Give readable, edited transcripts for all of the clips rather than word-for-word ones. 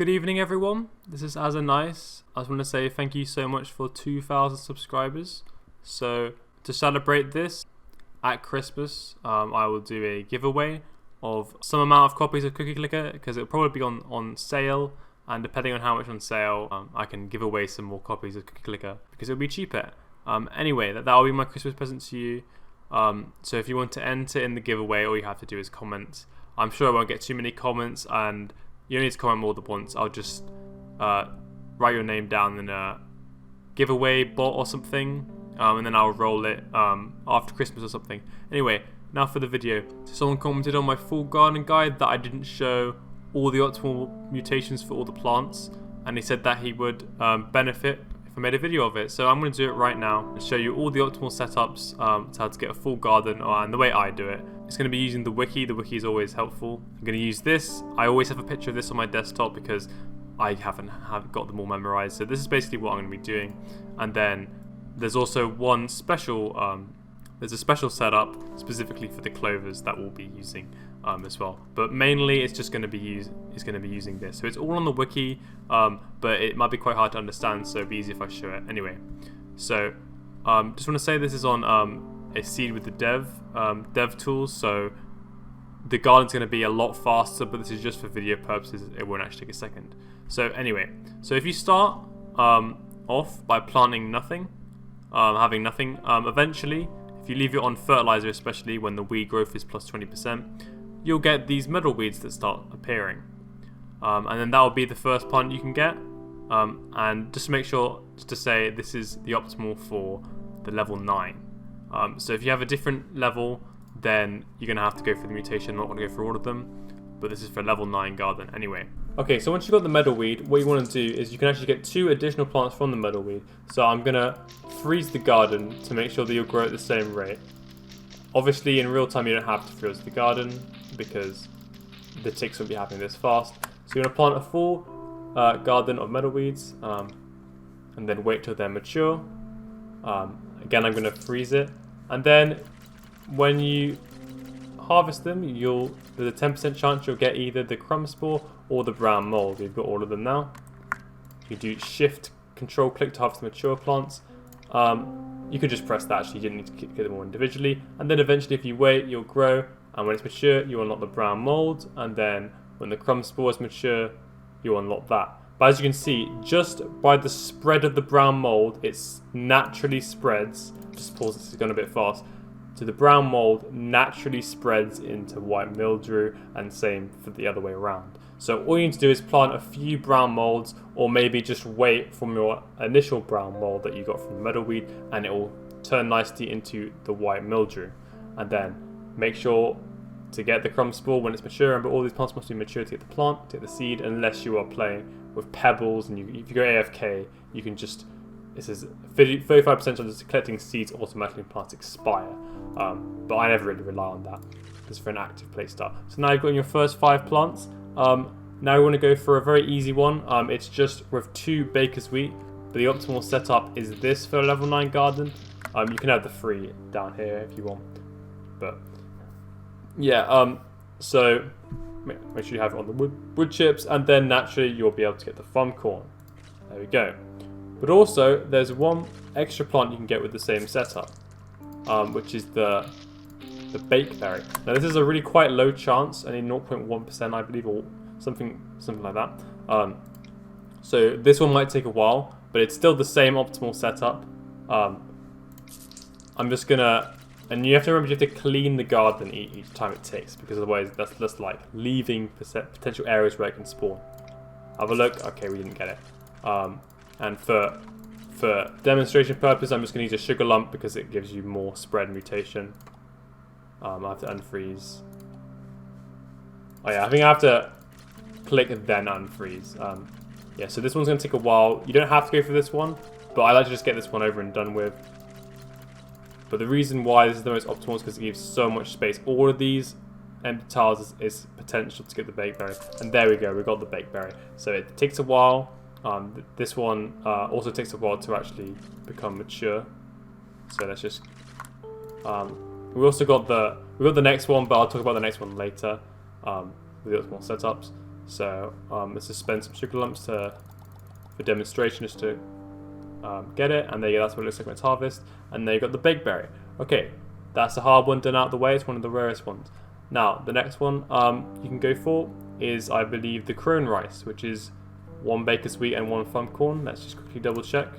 Good evening everyone, this is Nice. I just want to say thank you so much for 2,000 subscribers. So to celebrate this, at Christmas, I will do a giveaway of some amount of copies of Cookie Clicker because it'll probably be on sale, and depending on how much on sale, I can give away some more copies of Cookie Clicker because it'll be cheaper. Anyway, that will be my Christmas present to you. So if you want to enter in the giveaway, all you have to do is comment. I'm sure I won't get too many comments, and you don't need to comment more than once. I'll just write your name down in a giveaway bot or something, and then I'll roll it after Christmas or something. Anyway, now for the video. So someone commented on my full garden guide that I didn't show all the optimal mutations for all the plants, and he said that he would benefit if I made a video of it. So I'm going to do it right now and show you all the optimal setups to how to get a full garden, and the way I do it. It's going to be using the wiki. The wiki is always helpful. I'm going to use this. I always have a picture of this on my desktop because I haven't got them all memorized. So this is basically what I'm going to be doing. And then there's also one special, there's a special setup specifically for the clovers that we'll be using as well. But mainly it's just going to be using this. So it's all on the wiki, but it might be quite hard to understand, so it'd be easy if I show it. Anyway, so just want to say this is on a seed with the dev tools, so the garden's going to be a lot faster, but this is just for video purposes. It won't actually take a second. So anyway, so if you start off by planting nothing, having nothing, eventually if you leave it on fertilizer, especially when the weed growth is plus 20%, you'll get these Meddleweeds that start appearing, and then that will be the first plant you can get. And just to make sure, just to say, this is the optimal for the level 9. So if you have a different level, then you're going to have to go for the mutation. I'm not going to go for all of them, but this is for level 9 garden anyway. Okay, so once you've got the Meddleweed, what you want to do is you can actually get 2 additional plants from the Meddleweed. So I'm going to freeze the garden to make sure that you'll grow at the same rate. Obviously in real time you don't have to freeze the garden because the ticks won't be happening this fast. So you're going to plant a full garden of Meddleweeds, and then wait till they're mature. Again, I'm going to freeze it, and then when you harvest them, there's a 10% chance you'll get either the Crumspore or the brown mold. We've got all of them now. You do shift control click to harvest mature plants. You could just press that, actually, you didn't need to get them all individually. And then eventually if you wait, you'll grow, and when it's mature, you unlock the brown mold, and then when the Crumspore is mature, you unlock that. But as you can see, just by the spread of the brown mold, it naturally spreads. Just pause, this is going a bit fast. So the brown mold naturally spreads into white mildew, and same for the other way around. So all you need to do is plant a few brown molds, or maybe just wait from your initial brown mold that you got from the Meddleweed, and it will turn nicely into the white mildew. And then make sure to get the Crumspore when it's mature, but all these plants must be mature to get the plant, to get the seed, unless you are playing with pebbles, and if you go AFK, you can just, it says 35% of the collecting seeds automatically plants expire, but I never really rely on that, just for an active play start. So now you've got your first 5 plants. Now we want to go for a very easy one. It's just with 2 baker's wheat, but the optimal setup is this for a level 9 garden. You can have the 3 down here if you want, but yeah, so make sure you have it on the wood chips, and then naturally you'll be able to get the Thumcorn. There we go. But also there's one extra plant you can get with the same setup, which is the Bakeberry. Now this is a really quite low chance, only 0.1% I believe, or something like that. So this one might take a while, but it's still the same optimal setup. I'm just gonna, and you have to remember you have to clean the garden each time it ticks, because otherwise that's just like leaving potential areas where it can spawn. Have a look. Okay, we didn't get it. And for demonstration purpose, I'm just going to use a sugar lump because it gives you more spread mutation. I have to unfreeze. Oh yeah, I think I have to click then unfreeze. Yeah, so this one's going to take a while. You don't have to go for this one, but I like to just get this one over and done with. But the reason why this is the most optimal is because it gives so much space. All of these empty tiles is potential to get the Bakeberry. And there we go, we got the Bakeberry. So it takes a while. This one also takes a while to actually become mature. So let's just... we also got the next one, but I'll talk about the next one later. With the optimal setups. So let's just spend some sugar lumps for demonstration just to get it. And there you go, that's what it looks like when it's harvest. And there you got the Bakeberry. Okay, that's a hard one done out of the way. It's one of the rarest ones. Now, the next one you can go for is, I believe, the Cronerice, which is 1 Baker's Wheat and 1 Thumcorn. Let's just quickly double check.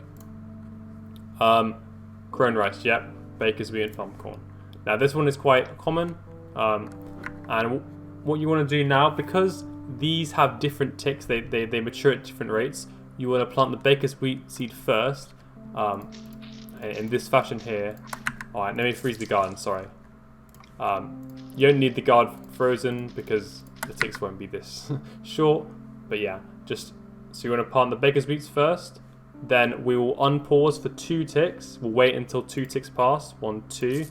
Cronerice, yep, Baker's Wheat and Thumcorn. Now, this one is quite common. And what you want to do now, because these have different ticks, they mature at different rates, you want to plant the Baker's Wheat seed first, in this fashion here. Alright, let me freeze the garden, sorry. You don't need the garden frozen because the ticks won't be this short, but yeah, just, so you want to plant the Baker's Wheats first, then we will unpause for 2 ticks, we'll wait until 2 ticks pass, 1, 2,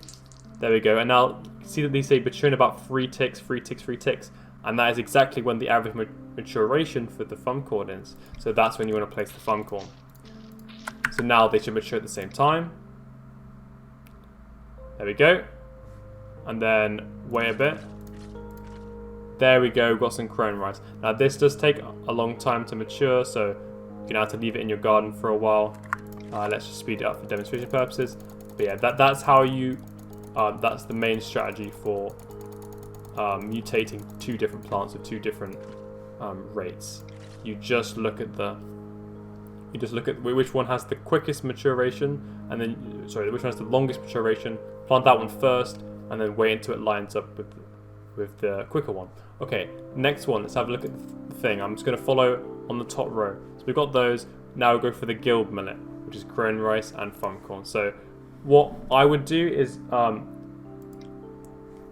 there we go, and now see that these say mature in about 3 ticks, 3 ticks, 3 ticks, and that is exactly when the average maturation for the Thumcorn is. So that's when you want to place the Thumcorn. So now they should mature at the same time. There we go. And then wait a bit. There we go, got some Cronerice. Now this does take a long time to mature, so you're going to have to leave it in your garden for a while. Let's just speed it up for demonstration purposes. But yeah, that's how you, that's the main strategy for mutating 2 different plants with 2 different rates. You just look at which one has the quickest maturation, and then which one has the longest maturation. Plant that one first, and then wait until it lines up with the quicker one. Okay, next one. Let's have a look at the thing. I'm just going to follow on the top row. So we've got those. Now we'll go for the Gildmillet, which is Cronerice and Thumcorn. So what I would do is,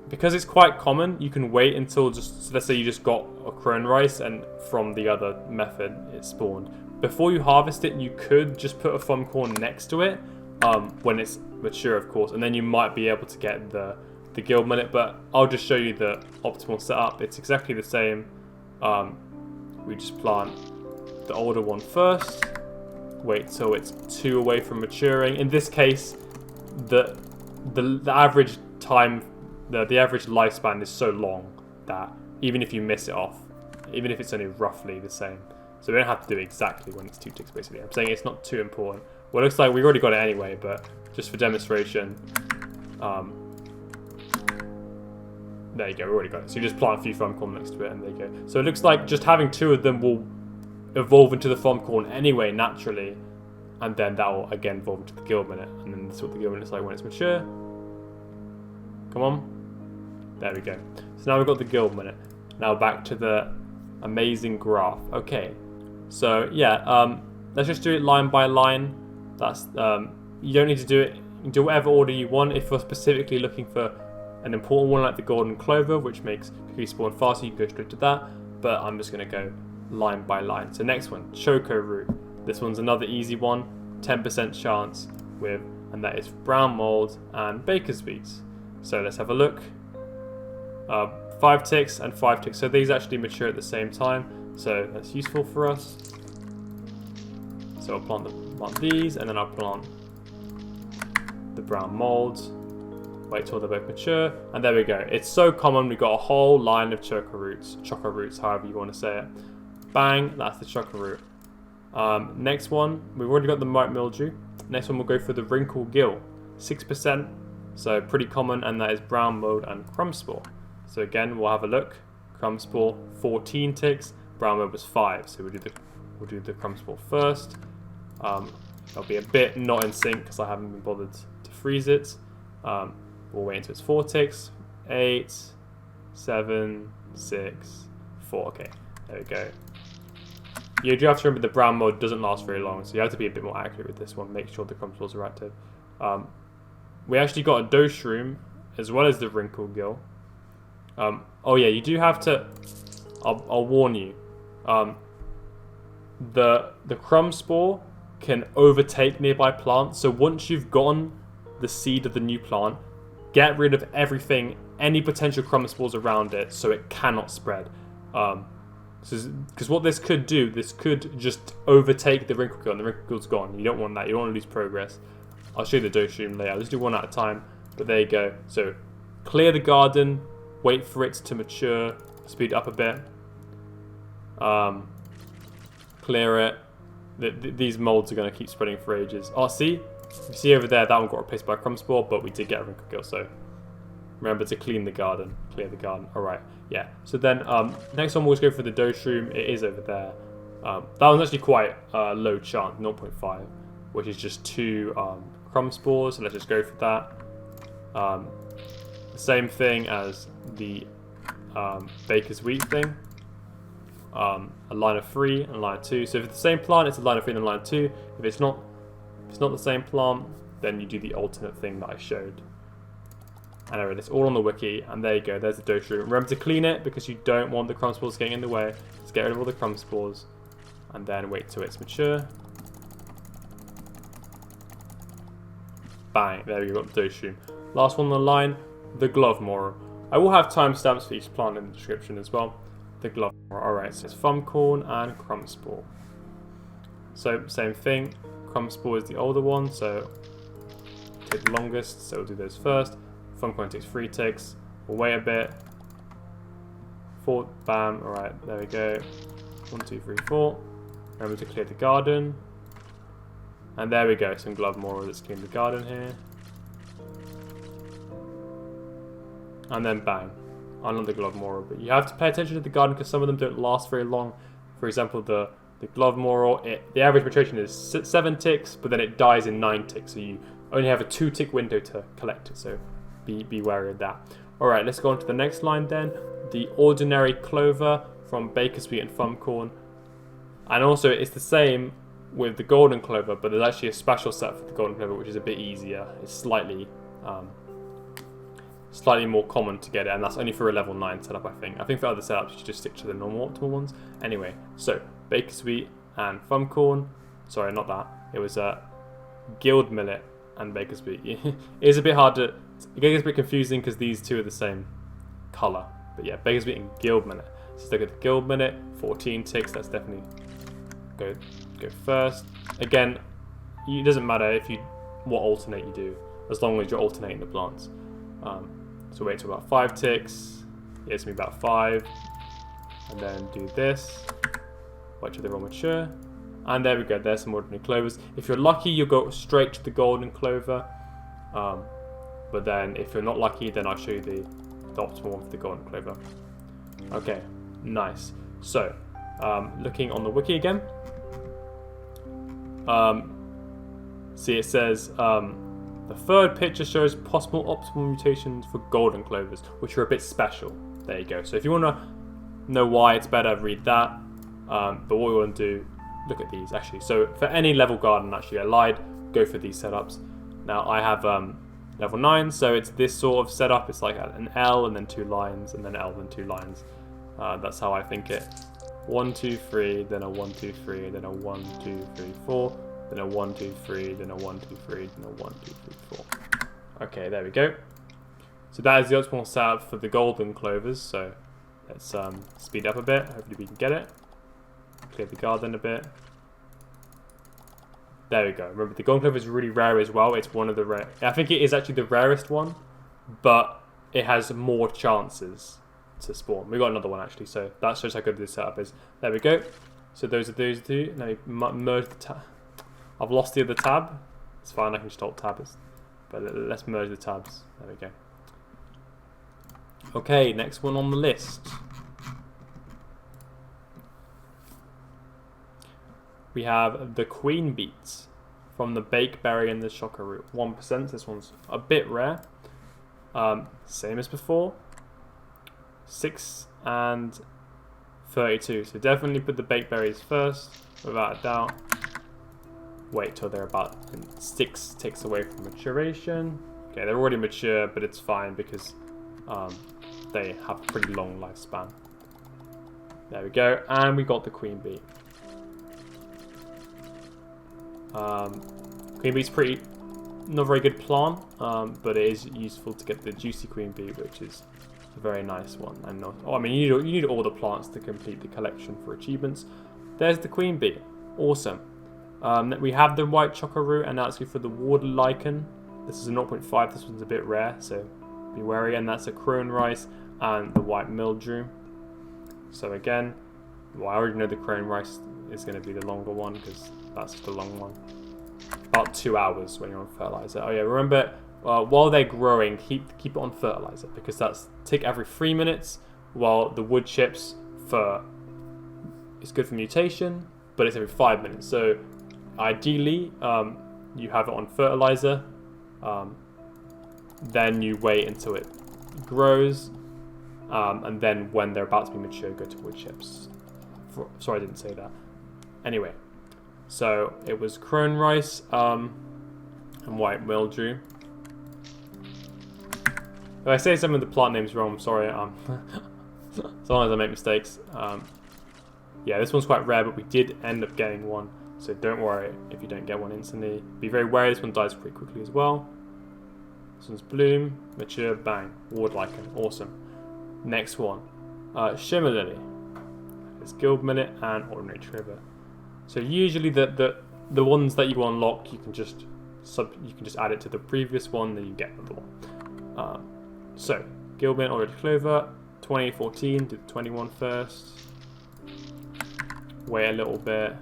because it's quite common, you can wait until so let's say you just got a Cronerice and from the other method it spawned. Before you harvest it, you could just put a Thumcorn next to it, when it's mature, of course, and then you might be able to get the Gildmillet, but I'll just show you the optimal setup. It's exactly the same. We just plant the older one first, wait till it's 2 away from maturing. In this case, the average time, the average lifespan is so long that even if you miss it off, even if it's only roughly the same, so we don't have to do it exactly when it's 2 ticks basically. I'm saying it's not too important. Well, it looks like we've already got it anyway, but just for demonstration, there you go, we already got it. So you just plant a few Thumcorn next to it, and there you go. So it looks like just having 2 of them will evolve into the Thumcorn anyway, naturally, and then that will again evolve into the Gildmillet, and then this is what the Gildmillet looks like when it's mature. Come on. There we go. So now we've got the Gildmillet. Now back to the amazing graph. Okay. So yeah, let's just do it line by line. That's you don't need to do it. You can do whatever order you want. If you're specifically looking for an important one like the golden clover, which makes cookies spawn faster, you can go straight to that. But I'm just going to go line by line. So next one, Chocoroot. This one's another easy one. 10% chance with, and that is brown mold and baker's beets. So let's have a look. 5 ticks and 5 ticks. So these actually mature at the same time. So that's useful for us. So I'll plant these, and then I'll plant the brown molds. Wait till they're both mature, and there we go. It's so common. We've got a whole line of Chocoroots, however you want to say it. Bang, that's the Chocoroot. Next one, we've already got the White Mildrew. Next one, we'll go for the Wrinklegill, 6%, so pretty common, and that is brown mold and Crumspore. So again, we'll have a look. Crumspore, 14 ticks. Brown mold was 5, so we'll do the Crumspore first. That'll be a bit not in sync because I haven't been bothered to freeze it. We'll wait until it's 4 ticks. 8, 7, 6, 4. Okay, there we go. You do have to remember the brown mold doesn't last very long, so you have to be a bit more accurate with this one. Make sure the Crumspores are active. We actually got a Doughshroom as well as the Wrinklegill. Oh yeah, you do have to. I'll warn you. The Crumspore can overtake nearby plants. So once you've gotten the seed of the new plant, get rid of everything, any potential Crumspores around it, so it cannot spread. Because what this could do, this could just overtake the Wrinklegill, and the Wrinklegill's gone. You don't want that. You don't want to lose progress. I'll show you the Doughshroom layout. Let's do one at a time. But there you go. So clear the garden, wait for it to mature, speed it up a bit. Clear it. These molds are going to keep spreading for ages. Oh, see? You see over there, that one got replaced by Crumspore, but we did get a Wrinklegill, so remember to clean the garden. Clear the garden. Alright, yeah. So then, next one we'll just go for the Doughshroom. It is over there. That one's actually quite low chance, 0.5, which is just 2 Crumspores, so let's just go for that. Same thing as the Baker's Wheat thing. A line of 3 and a line of 2. So if it's the same plant, it's a line of 3 and a line of 2. If it's not the same plant, then you do the alternate thing that I showed. And anyway, it's all on the wiki, and there you go, there's the Doughshroom. Remember to clean it, because you don't want the Crumspores getting in the way. Just get rid of all the Crumspores, and then wait till it's mature. Bang, there we go, got the Doughshroom. Last one on the line, the Glovemorel. I will have timestamps for each plant in the description as well. The Glovemorel. Alright, so it's Thumcorn and Crumspore. So, same thing. Crumspore is the older one, so take the longest, so we'll do those first. Thumcorn takes 3 ticks. We'll wait a bit. 4, bam, alright, there we go. 1, 2, 3, 4. Remember to clear the garden. And there we go, some Glovemorel that's cleaned the garden here. And then bang, another Glovemorel. But you have to pay attention to the garden because some of them don't last very long. For example, the Glovemorel, the average maturation is 7 ticks, but then it dies in 9 ticks. So you only have a 2-tick window to collect it. So be wary of that. Alright, let's go on to the next line then. The ordinary Clover from Baker's Wheat and Thumcorn. And also it's the same with the Golden Clover, but there's actually a special set for the Golden Clover which is a bit easier. It's slightly more common to get it, and that's only for a level 9 setup, I think. I think for other setups you should just stick to the normal optimal ones. Anyway, so Baker's Wheat and Thumcorn. Sorry, not that. It was Gildmillet and Baker's Wheat. It is a bit hard to... It gets a bit confusing because these two are the same colour. But yeah, Baker's Wheat and Gildmillet. So let's look at the Gildmillet. 14 ticks, that's definitely go first. Again, it doesn't matter what alternate you do, as long as you're alternating the plants. So wait till about 5 ticks. Yeah, it's going to be about 5. And then do this. Wait till they're all mature. And there we go, there's some ordinary clovers. If you're lucky, you'll go straight to the golden clover. But then if you're not lucky, then I'll show you the optimal one for the golden clover. Okay, nice. So, looking on the wiki again. See, it says the third picture shows possible optimal mutations for golden clovers, which are a bit special. There you go. So if you want to know why it's better, read that. But what we want to do, look at these actually. So for any level garden, actually I lied, go for these setups. Now I have level 9, so it's this sort of setup. It's like an L and then 2 lines, and then L and 2 lines. That's how I think it. 1, 2, 3, then a 1, 2, 3, then a 1, 2, 3, 4, then a 1, 2, 3, then a 1, 2, 3, then a 1, 2, 3, 4. Okay, there we go. So that is the optimal setup for the golden clovers. So let's speed up a bit. Hopefully we can get it. Clear the garden a bit. There we go. Remember, the golden clover is really rare as well. It's one of the rare. I think it is actually the rarest one, but it has more chances to spawn. We got another one actually, so that shows how good this setup is. There we go. So those are those two. Now we merge the tab. I've lost the other tab. It's fine. I can just alt tab. But let's merge the tabs. There we go. Okay, next one on the list. We have the Queenbeet from the Bakeberry and the Chocoroot. 1%. This one's a bit rare. Same as before. 6 and 32. So definitely put the Bakeberries first, without a doubt. Wait till they're about 6 ticks away from maturation. Okay, they're already mature, but it's fine because they have a pretty long lifespan. There we go, and we got the Queenbeet. Queenbeet's pretty not very good plant, but it is useful to get the juicy Queenbeet, which is a very nice one. And not, I mean, you need all the plants to complete the collection for achievements. There's the Queenbeet, awesome. We have the white Chocoroot, and that's good for the Wardlichen. This is a 0.5. This one's a bit rare, so be wary. And that's a Cronerice and the white Mildrew. So again, Well, I already know the Cronerice is going to be the longer one because that's just a long one. About 2 hours when you're on fertilizer. Oh yeah, remember while they're growing, keep it on fertilizer because that's tick every 3 minutes. While the wood chips it's good for mutation, but it's every 5 minutes. So ideally, you have it on fertilizer. Then you wait until it grows, and then when they're about to be mature, go to wood chips. Sorry, I didn't say that. Anyway, so it was Cronerice and white Mildrew. If I say some of the plant names wrong, I'm sorry. Sometimes I make mistakes. Yeah, this one's quite rare, but we did end up getting one. So don't worry if you don't get one instantly. Be very wary, this one dies pretty quickly as well. This one's Bloom, mature, bang. Wardlichen, awesome. Next one, Shimmerlily. It's Gildmillet and ordinary Clover. So usually the ones that you unlock, you can just add it to the previous one, then you get another one. So Gildmillet, ordinary Clover, 2014. Do the 21 first. Wait a little bit.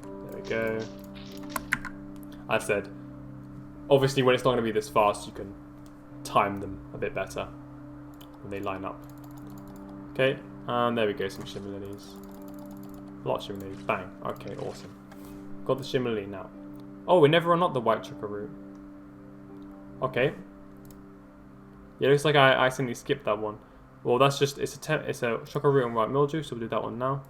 There we go. I said, obviously when it's not going to be this fast, you can time them a bit better when they line up. Okay, and there we go, some Shimmerlilies. A lot of Shimmerlilies. Bang. Okay, awesome. Got the Shimmerlily now. Oh, we never unlocked the white Chocoroot. Okay. Yeah, looks like I accidentally skipped that one. Well, that's just, it's a Chocoroot and white Mildrew, so we'll do that one now.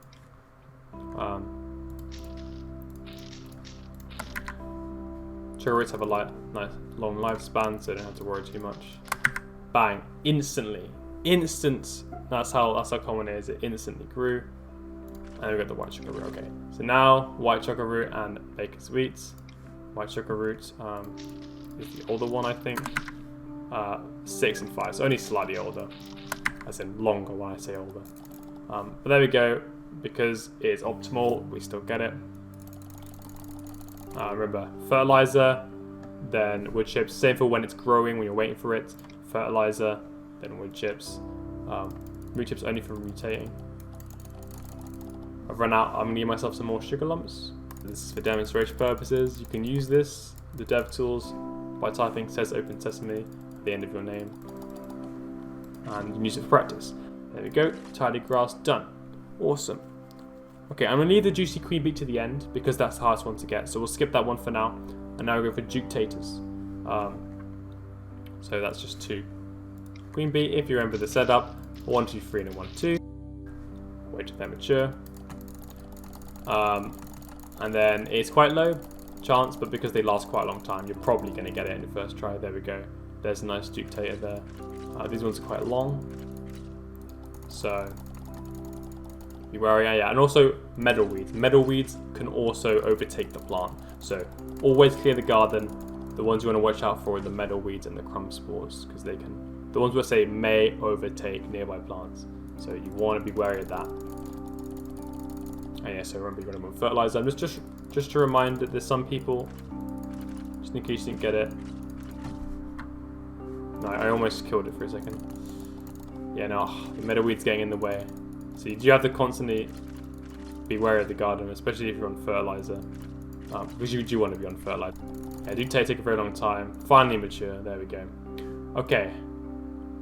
Chocoroots have a nice long lifespan, so you don't have to worry too much. Bang! Instantly, That's how common it is. It instantly grew, and we got the white Chocoroot. Okay, so now white Chocoroot and Baker Sweets. White Chocoroot is the older one, I think. 6 and 5, so only slightly older, as in longer when I say older. But there we go. Because it's optimal, we still get it. Remember, fertilizer, then wood chips. Same for when it's growing, when you're waiting for it. Fertilizer, then wood chips. Wood chips only for mutating. I've run out. I'm going to give myself some more sugar lumps. This is for demonstration purposes. You can use this, the dev tools, by typing says open sesame at the end of your name. And you can use it for practice. There we go. Tidygrass done. Awesome. Okay, I'm going to leave the juicy Queenbeet to the end because that's the hardest one to get. So we'll skip that one for now. And now we'll go for Duketaters. So that's just 2. Queenbeet, if you remember the setup, 1, 2, 3 and a 1, 2. Wait till they're mature. And then it's quite low chance, but because they last quite a long time, you're probably going to get it in the first try. There we go. There's a nice Duketator there. These ones are quite long. So be wary, yeah. And also Meddleweeds. Meddleweeds can also overtake the plant. So always clear the garden. The ones you want to watch out for are the Meddleweeds and the Crumspores, because they can. The ones we say may overtake nearby plants. So you want to be wary of that. And yeah, so remember you want to put fertilizer. And just to remind that there's some people, just in case you didn't get it. No, I almost killed it for a second. Yeah, no, the Meddleweed's getting in the way. So you do have to constantly be wary of the garden, especially if you're on fertilizer. Because you do want to be on fertilizer. Yeah, do take a very long time. Finally mature, there we go. Okay,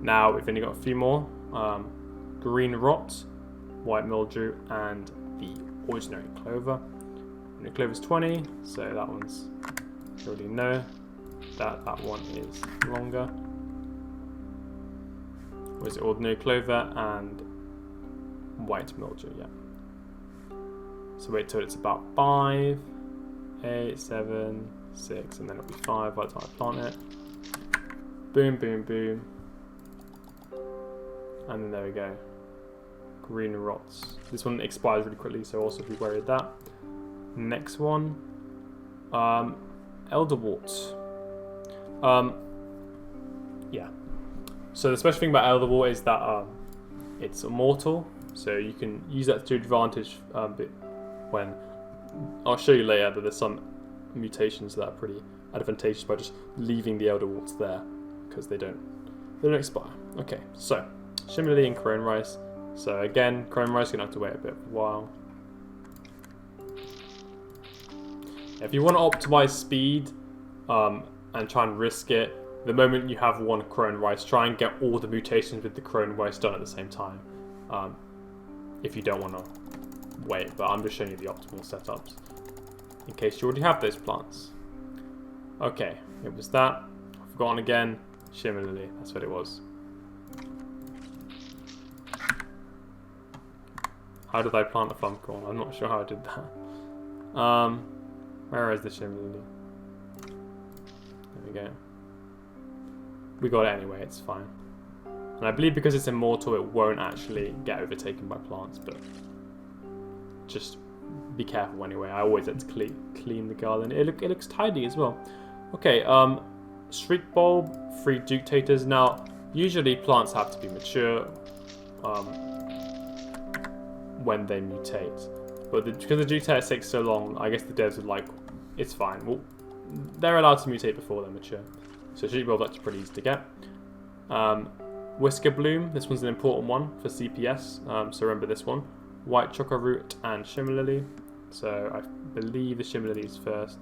now we've only got a few more. Green Rot, White Mildrew, and the Ordinary Clover. And the Clover's 20, so that one's, you already know that one is longer. Was it Ordinary Clover and White Mildrew, yeah. So wait till it's about 5, 8, 7, 6, and then it'll be 5 by the time I plant it. Boom, boom, boom. And then there we go. Green Rots. This one expires really quickly, so also be wary of that. Next one. Elderwort. Yeah. So the special thing about Elderwort is that it's immortal, so you can use that to advantage when I'll show you later that there's some mutations that are pretty advantageous by just leaving the Elderworts there because they don't expire. Okay, so Shimmerlily and Cronerice, So again, Cronerice is going to have to wait a bit of a while. If you want to optimize speed and try and risk it, the moment you have one Cronerice, try and get all the mutations with the Cronerice done at the same time. If you don't want to wait, but I'm just showing you the optimal setups in case you already have those plants. Okay, it was that. I've forgotten again. Shimmerlily, that's what it was. How did I plant the Thumcorn? I'm not sure how I did that. Where is the Shimmerlily? There we go. We got it anyway, it's fine. And I believe because it's immortal, it won't actually get overtaken by plants, but just be careful anyway. I always have to clean the garden. It looks tidy as well. Okay, Shriekbulb, 3 Duketaters. Now, usually plants have to be mature when they mutate. But because the Duketaters take so long, I guess the devs are like, it's fine. Well, they're allowed to mutate before they're mature. So Shriekbulb's actually pretty easy to get. Wiskerbloom, this one's an important one for CPS, so remember this one. White Chocoroot and Shimmerlily. So I believe the Shimmerlily is first,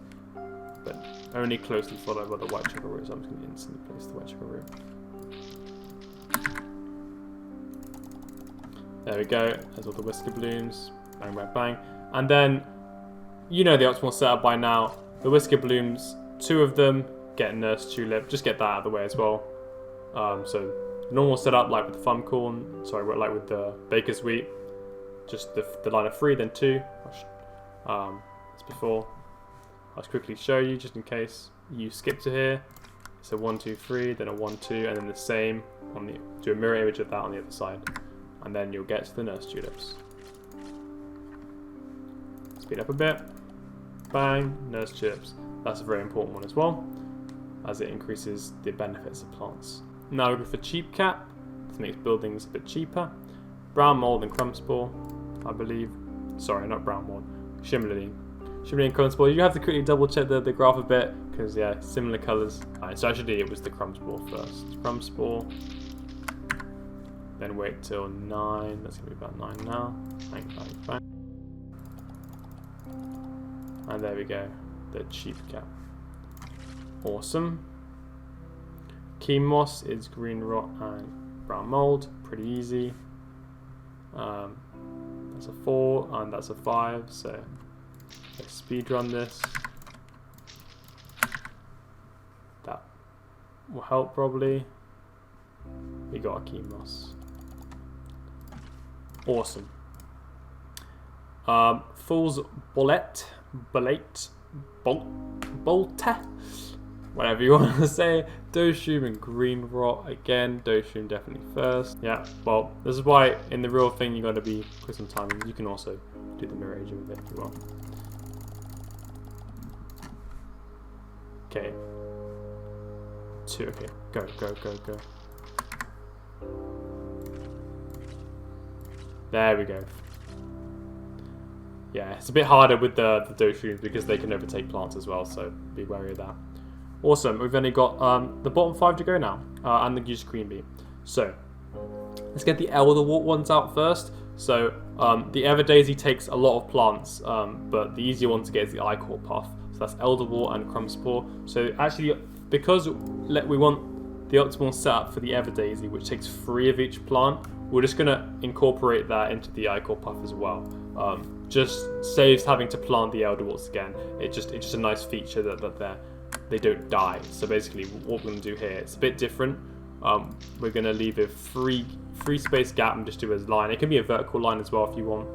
but only closely followed by the White Chocoroot, so I'm just going to instantly place the White Chocoroot. There we go, there's all the Wiskerblooms. Bang, bang, bang. And then, you know the optimal setup by now. The Wiskerblooms, 2 of them, get Nursetulip, just get that out of the way as well. So normal setup like with the Thumcorn, sorry, like with the Baker's Wheat, just the line of 3, then 2. As before, I'll just quickly show you just in case you skip to here. So 1, 2, 3, then a 1, 2, and then the same on the do a mirror image of that on the other side, and then you'll get to the Nursetulips. Speed up a bit. Bang, Nursetulips. That's a very important one as well, as it increases the benefits of plants. Now we go for Cheapcap. This makes buildings a bit cheaper. Brown mold and Crumspore, I believe. Sorry, not brown mold. Shimmerlily. Shimmerlily and Crumspore. You have to quickly double check the graph a bit, because yeah, similar colours. Alright, so actually it was the Crumspore first. Crumspore. Then wait till 9. That's going to be about 9 now. Bang, bang, bang. And there we go. The Cheapcap. Awesome. Keenmoss is green rot and brown mold. Pretty easy. That's a 4 and that's a 5. So let's speed run this. That will help probably. We got a Keenmoss. Awesome. Fool's Bolete. Bolete, whatever you want to say. Doughshroom and green rot again. Doughshroom definitely first. Yeah, well, this is why in the real thing you got to be put some time in. You can also do the mirror aging with it if you want. Okay. 2. Okay, go, go, go, go. There we go. Yeah, it's a bit harder with the Doughshrooms because they can overtake plants as well, so be wary of that. Awesome, we've only got the bottom 5 to go now, and the used Queenbeet. So, let's get the Elderwort ones out first. So, the Everdaisy takes a lot of plants, but the easier one to get is the Ichorpuff. So that's Elderwort and Crumspore. So actually, because we want the optimal setup for the Everdaisy, which takes 3 of each plant, we're just going to incorporate that into the Ichorpuff as well. Just saves having to plant the Elderworts again. It's just a nice feature that they don't die. So basically what we're going to do here, it's a bit different. We're going to leave a free space gap and just do a line. It can be a vertical line as well if you want,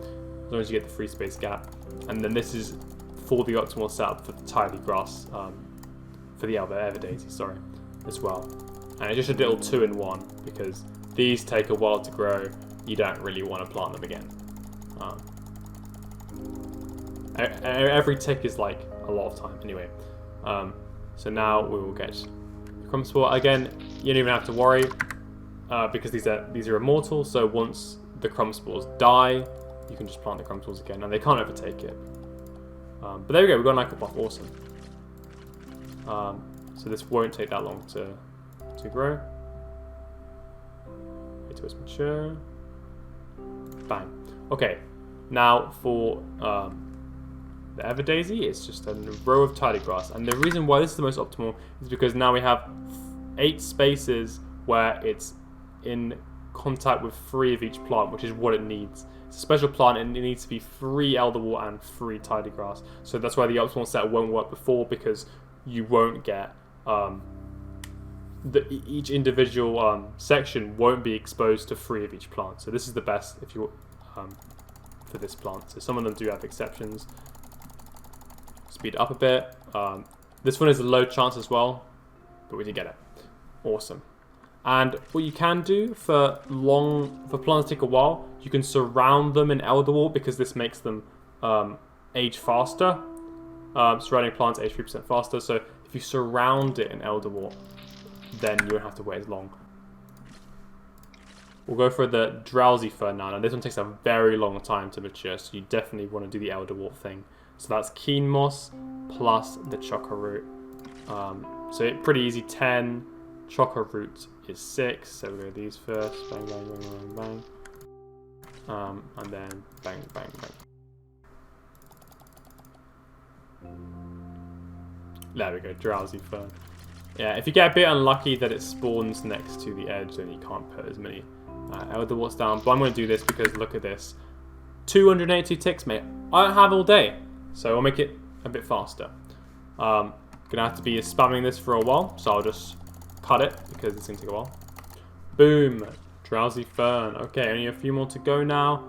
as long as you get the free space gap. And then this is for the optimal setup for the Tidygrass, for the Everdaisy, sorry, as well. And it's just a little 2-in-1 because these take a while to grow. You don't really want to plant them again. Every tick is like a lot of time anyway. So now we will get Crumspore. Again, you don't even have to worry because these are immortal. So once the Crumspores die, you can just plant the Crumspores again, and they can't overtake it. But there we go. We've got an Ichorpuff. Awesome. So this won't take that long to grow. Wait till it's mature. Bang. Okay, now for the Everdaisy, it's just a row of Tidygrass. And the reason why this is the most optimal is because now we have 8 spaces where it's in contact with 3 of each plant, which is what it needs. It's a special plant and it needs to be 3 Elderwort and 3 Tidygrass. So that's why the optimal set won't work before, because you won't get each individual section won't be exposed to 3 of each plant. So this is the best if you for this plant. So some of them do have exceptions. Speed up a bit. This one is a low chance as well, but we did get it. Awesome. And what you can do for plants take a while, you can surround them in Elderwort, because this makes them age faster. Surrounding plants age 3% faster. So if you surround it in Elderwort, then you won't have to wait as long. We'll go for the Drowsyfern now. Now this one takes a very long time to mature, so you definitely want to do the Elderwort thing. So that's Keenmoss plus the Chocoroot. So pretty easy, 10. Chocoroot is 6, so we'll go these first. Bang, bang, bang, bang, bang. And then bang, bang, bang. There we go, Drowsyfern. Yeah, if you get a bit unlucky that it spawns next to the edge, then you can't put as many Elderworts down. But I'm going to do this because look at this. 282 ticks, mate. I don't have all day, so I'll make it a bit faster. Gonna have to be spamming this for a while, so I'll just cut it because it's going to take a while. Boom! Drowsyfern. Okay, only a few more to go now.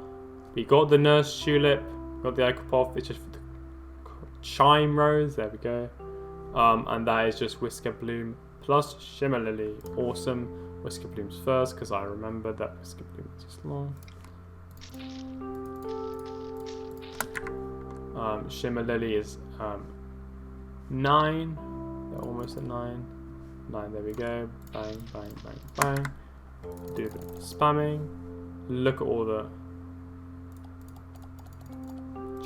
We got the Nursetulip, got the Ichorpuff, it's just for the Chimerose, there we go. And that is just Wiskerbloom plus Shimmerlily. Awesome. Wiskerbloom's first because I remember that Wiskerbloom is just long. Shimmerlily is 9. They're almost at 9. 9, there we go. Bang, bang, bang, bang. Do a bit of spamming. Look at all the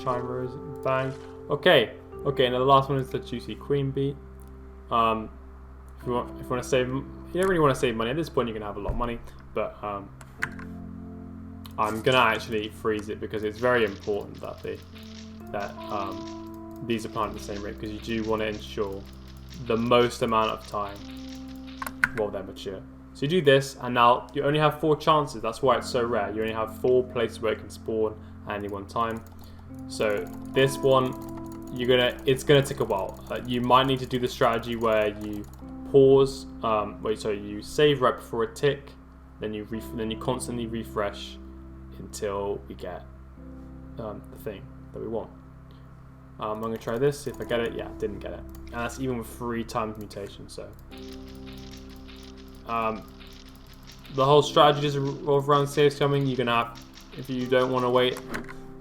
Chimerose. Bang. Okay. Okay, and the last one is the juicy Queenbeet. If you want to save, you don't really want to save money at this point. You're gonna have a lot of money, but I'm gonna actually freeze it because it's very important that these are planted at the same rate, because you do want to ensure the most amount of time while they're mature. So you do this, and now you only have 4 chances. That's why it's so rare. You only have 4 places where it can spawn at any one time. So this one, it's gonna take a while. You might need to do the strategy where you pause. You save right before a tick, then you constantly refresh until we get the thing that we want. I'm gonna try this, see if I get it. Yeah, didn't get it, and that's even with 3 times mutation. So the whole strategy is revolve around saves coming. You're gonna have, if you don't want to wait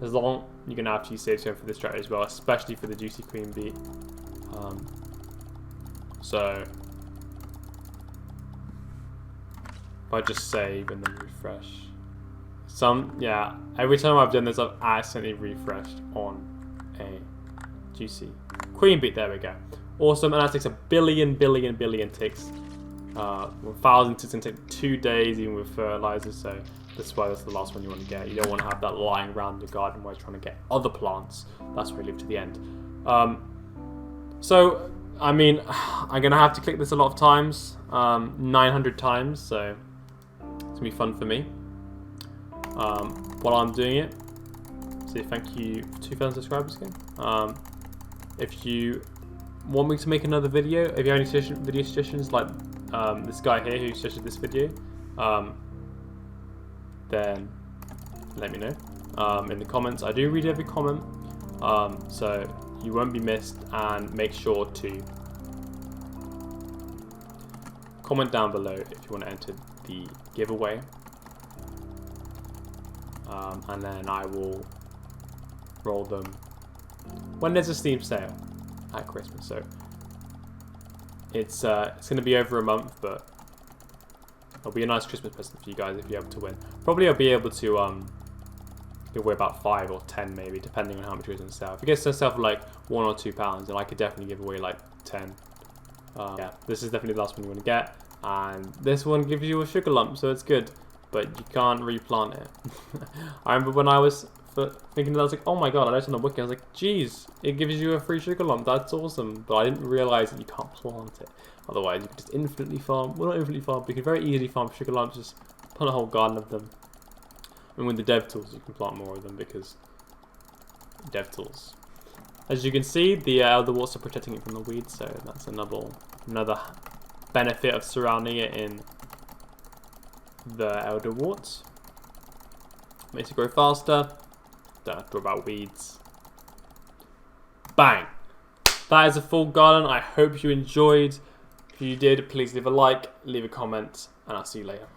as long, you're going to have to use saves for this strategy as well, especially for the juicy Queenbeet. So if I just save and then refresh. Every time I've done this, I've accidentally refreshed on a juicy Queenbeet. There we go. Awesome, and that takes a billion ticks. 1,000 ticks can take 2 days, even with fertilizer, so that's why that's the last one you want to get. You don't want to have that lying around your garden while you're trying to get other plants. That's why you leave to the end. So, I mean, I'm going to have to click this a lot of times. 900 times, so it's going to be fun for me. While I'm doing it, say thank you for 2,000 subscribers again. If you want me to make another video, if you have any video suggestions, like this guy here who suggested this video, then let me know in the comments. I do read every comment, so you won't be missed, and make sure to comment down below if you want to enter the giveaway, and then I will roll them when there's a Steam sale at Christmas. So it's going to be over a month, but it'll be a nice Christmas present for you guys if you're able to win. Probably I'll be able to give away about 5 or 10 maybe, depending on how much it goes on sale. If it gets on sale for like £1 or £2, then I could definitely give away like 10. Yeah, this is definitely the last one you want to get, and this one gives you a sugar lump, so it's good. but you can't replant it. I remember when I was thinking that, I was like, oh my god, I noticed on the wiki, I was like, geez, it gives you a free sugar lump, that's awesome. But I didn't realise that you can't plant it. Otherwise, you could just infinitely farm, well not infinitely farm, but you can very easily farm sugar lumps, just plant a whole garden of them. And with the dev tools, you can plant more of them because dev tools. As you can see, the Elderworts are protecting it from the weeds, so that's another benefit of surrounding it in the Elderwort. Makes it grow faster. Don't have to worry about weeds. Bang! That is a full garden. I hope you enjoyed. If you did, please leave a like, leave a comment, and I'll see you later.